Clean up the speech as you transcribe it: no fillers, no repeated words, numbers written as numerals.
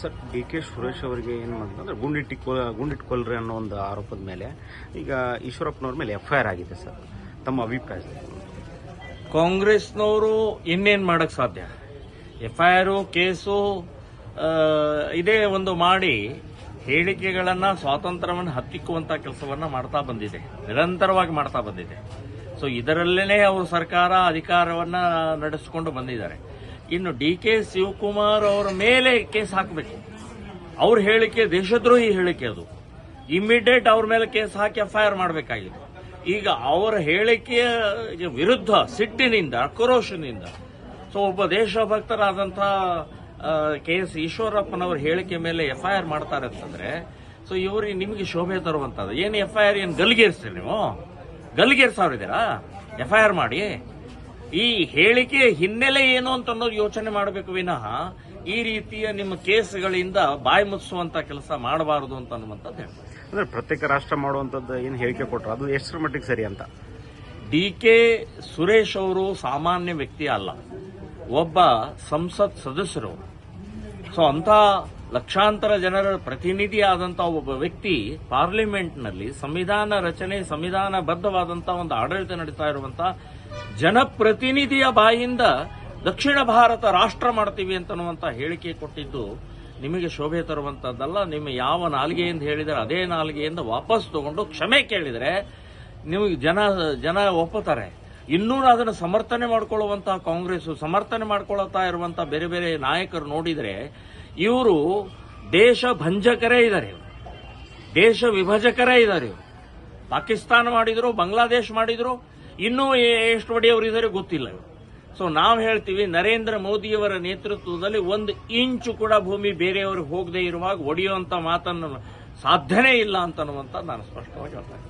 Sir, D K Suresh ಅವರಿಗೆ ಏನು ಅಂತಂದ್ರೆ ಗುಂಡಿಟ್ಕೊಳ್ರಿ ಅನ್ನೋ ಒಂದು ಆರೋಪದ ಮೇಲೆ ಈಗ ಈಶ್ವರಪ್ಪನವ್ರ ಮೇಲೆ FIR ಆಗಿದೆ ಸರ್. ತಮ್ಮ ಅಭಿಪ್ರಾಯ? ಕಾಂಗ್ರೆಸ್ನವರು ಇನ್ನೇನು ಮಾಡಕ್ ಸಾಧ್ಯ? FIR ಕೇಸು ಇದೇ ಒಂದು ಮಾಡಿ ಹೇಳಿಕೆಗಳನ್ನ ಸ್ವಾತಂತ್ರ್ಯವನ್ನು ಹತ್ತಿಕ್ಕುವಂತ ಕೆಲಸವನ್ನ ಮಾಡ್ತಾ ಬಂದಿದೆ, ನಿರಂತರವಾಗಿ ಮಾಡ್ತಾ ಬಂದಿದೆ. ಸೊ ಇದರಲ್ಲೇನೆ ಅವರು ಸರ್ಕಾರ ಅಧಿಕಾರವನ್ನ ನಡೆಸಿಕೊಂಡು ಬಂದಿದ್ದಾರೆ. ಇನ್ನು DK ಶಿವಕುಮಾರ್ ಅವರ ಮೇಲೆ ಕೇಸ್ ಹಾಕಬೇಕು. ಅವ್ರ ಹೇಳಿಕೆ ದೇಶದ್ರೋಹಿ ಹೇಳಿಕೆ, ಅದು ಇಮಿಡಿಯೇಟ್ ಅವ್ರ ಮೇಲೆ ಕೇಸ್ ಹಾಕಿ FIR ಮಾಡಬೇಕಾಗಿದೆ. ಈಗ ಅವರ ಹೇಳಿಕೆಯ ವಿರುದ್ಧ ಸಿಟ್ಟಿನಿಂದ, ಆಕ್ರೋಶನಿಂದ ಸೊ ಒಬ್ಬ ದೇಶಭಕ್ತರಾದಂತಹ KS ಈಶ್ವರಪ್ಪನವರ ಹೇಳಿಕೆ ಮೇಲೆ FIR ಮಾಡ್ತಾರೆ ಅಂತಂದ್ರೆ ಸೊ ಇವ್ರಿಗೆ ನಿಮಗೆ ಶೋಭೆ ತರುವಂತದ್ದು ಏನು? FIR ಏನು ಗಲ್ಲಿಗೇರಿಸ್ತೀರಿ ನೀವು? ಗಲ್ಲಿಗೇರಿಸವ್ರಿದ್ದೀರಾ? FIR ಮಾಡಿ. ಈ ಹೇಳಿಕೆಯ ಹಿನ್ನೆಲೆ ಏನು ಅಂತ ಅನ್ನೋದು ಯೋಚನೆ ಮಾಡಬೇಕು ವಿನಃ ಈ ರೀತಿಯ ನಿಮ್ಮ ಕೇಸ್ಗಳಿಂದ ಬಾಯಿ ಮುಚ್ಚುವಂತ ಕೆಲಸ ಮಾಡಬಾರದು ಅಂತ ಅನ್ನುವಂಥದ್ದು ಹೇಳ್ತಾರೆ. ಅಂದ್ರೆ ಪ್ರತ್ಯೇಕ ರಾಷ್ಟ್ರ ಮಾಡುವಂತದ್ದು ಏನು ಹೇಳಿಕೆ ಕೊಟ್ಟರು ಅದು ಎಷ್ಟರ ಮಟ್ಟಿಗೆ ಸರಿ ಅಂತ? DK ಸುರೇಶ್ ಅವರು ಸಾಮಾನ್ಯ ವ್ಯಕ್ತಿ ಅಲ್ಲ, ಒಬ್ಬ ಸಂಸತ್ ಸದಸ್ಯರು. ಸೊ ಅಂತ ಲಕ್ಷಾಂತರ ಜನರ ಪ್ರತಿನಿಧಿ ಆದಂತಹ ಒಬ್ಬ ವ್ಯಕ್ತಿ ಪಾರ್ಲಿಮೆಂಟ್ನಲ್ಲಿ ಸಂವಿಧಾನ ರಚನೆ, ಸಂವಿಧಾನಬದ್ಧವಾದಂತಹ ಒಂದು ಆಡಳಿತ ನಡೀತಾ ಇರುವಂತಹ ಜನಪ್ರತಿನಿಧಿಯ ಬಾಯಿಂದ ದಕ್ಷಿಣ ಭಾರತ ರಾಷ್ಟ್ರ ಮಾಡ್ತೀವಿ ಅಂತನ್ನುವಂತ ಹೇಳಿಕೆ ಕೊಟ್ಟಿದ್ದು ನಿಮಗೆ ಶೋಭೆ ತರುವಂತದ್ದಲ್ಲ. ನಿಮ್ಮ ಯಾವ ನಾಲಿಗೆಯಿಂದ ಹೇಳಿದರೆ ಅದೇ ನಾಲಿಗೆಯಿಂದ ವಾಪಸ್ ತಗೊಂಡು ಕ್ಷಮೆ ಕೇಳಿದರೆ ನಿಮಗೆ ಜನ ಒಪ್ಪುತ್ತಾರೆ. ಇನ್ನೂ ಅದನ್ನು ಸಮರ್ಥನೆ ಮಾಡಿಕೊಳ್ಳುವಂತಹ ಕಾಂಗ್ರೆಸ್, ಸಮರ್ಥನೆ ಮಾಡಿಕೊಳ್ಳುತ್ತಾ ಇರುವಂತಹ ಬೇರೆ ಬೇರೆ ನಾಯಕರು ನೋಡಿದರೆ ಇವರು ದೇಶ ಭಂಜಕರೇ ಇದ್ದಾರೆ, ದೇಶ ವಿಭಜಕರೇ ಇದ್ದಾರೆ. ಪಾಕಿಸ್ತಾನ ಮಾಡಿದ್ರು, ಬಾಂಗ್ಲಾದೇಶ್ ಮಾಡಿದ್ರು, ಇನ್ನೂ ಎಷ್ಟು ಬಡಿಯವರು ಇದ್ದಾರೆ ಗೊತ್ತಿಲ್ಲ. ಸೊ ನಾವು ಹೇಳ್ತೀವಿ, ನರೇಂದ್ರ ಮೋದಿಯವರ ನೇತೃತ್ವದಲ್ಲಿ 1 ಇಂಚು ಕೂಡ ಭೂಮಿ ಬೇರೆಯವರು ಹೋಗದೆ ಇರುವಾಗ ಒಡೆಯುವಂತ ಮಾತನ್ನು ಸಾಧ್ಯನೇ ಇಲ್ಲ ಅಂತನ್ನುವಂತ ನಾನು ಸ್ಪಷ್ಟವಾಗಿ ಹೇಳ್ತೇನೆ.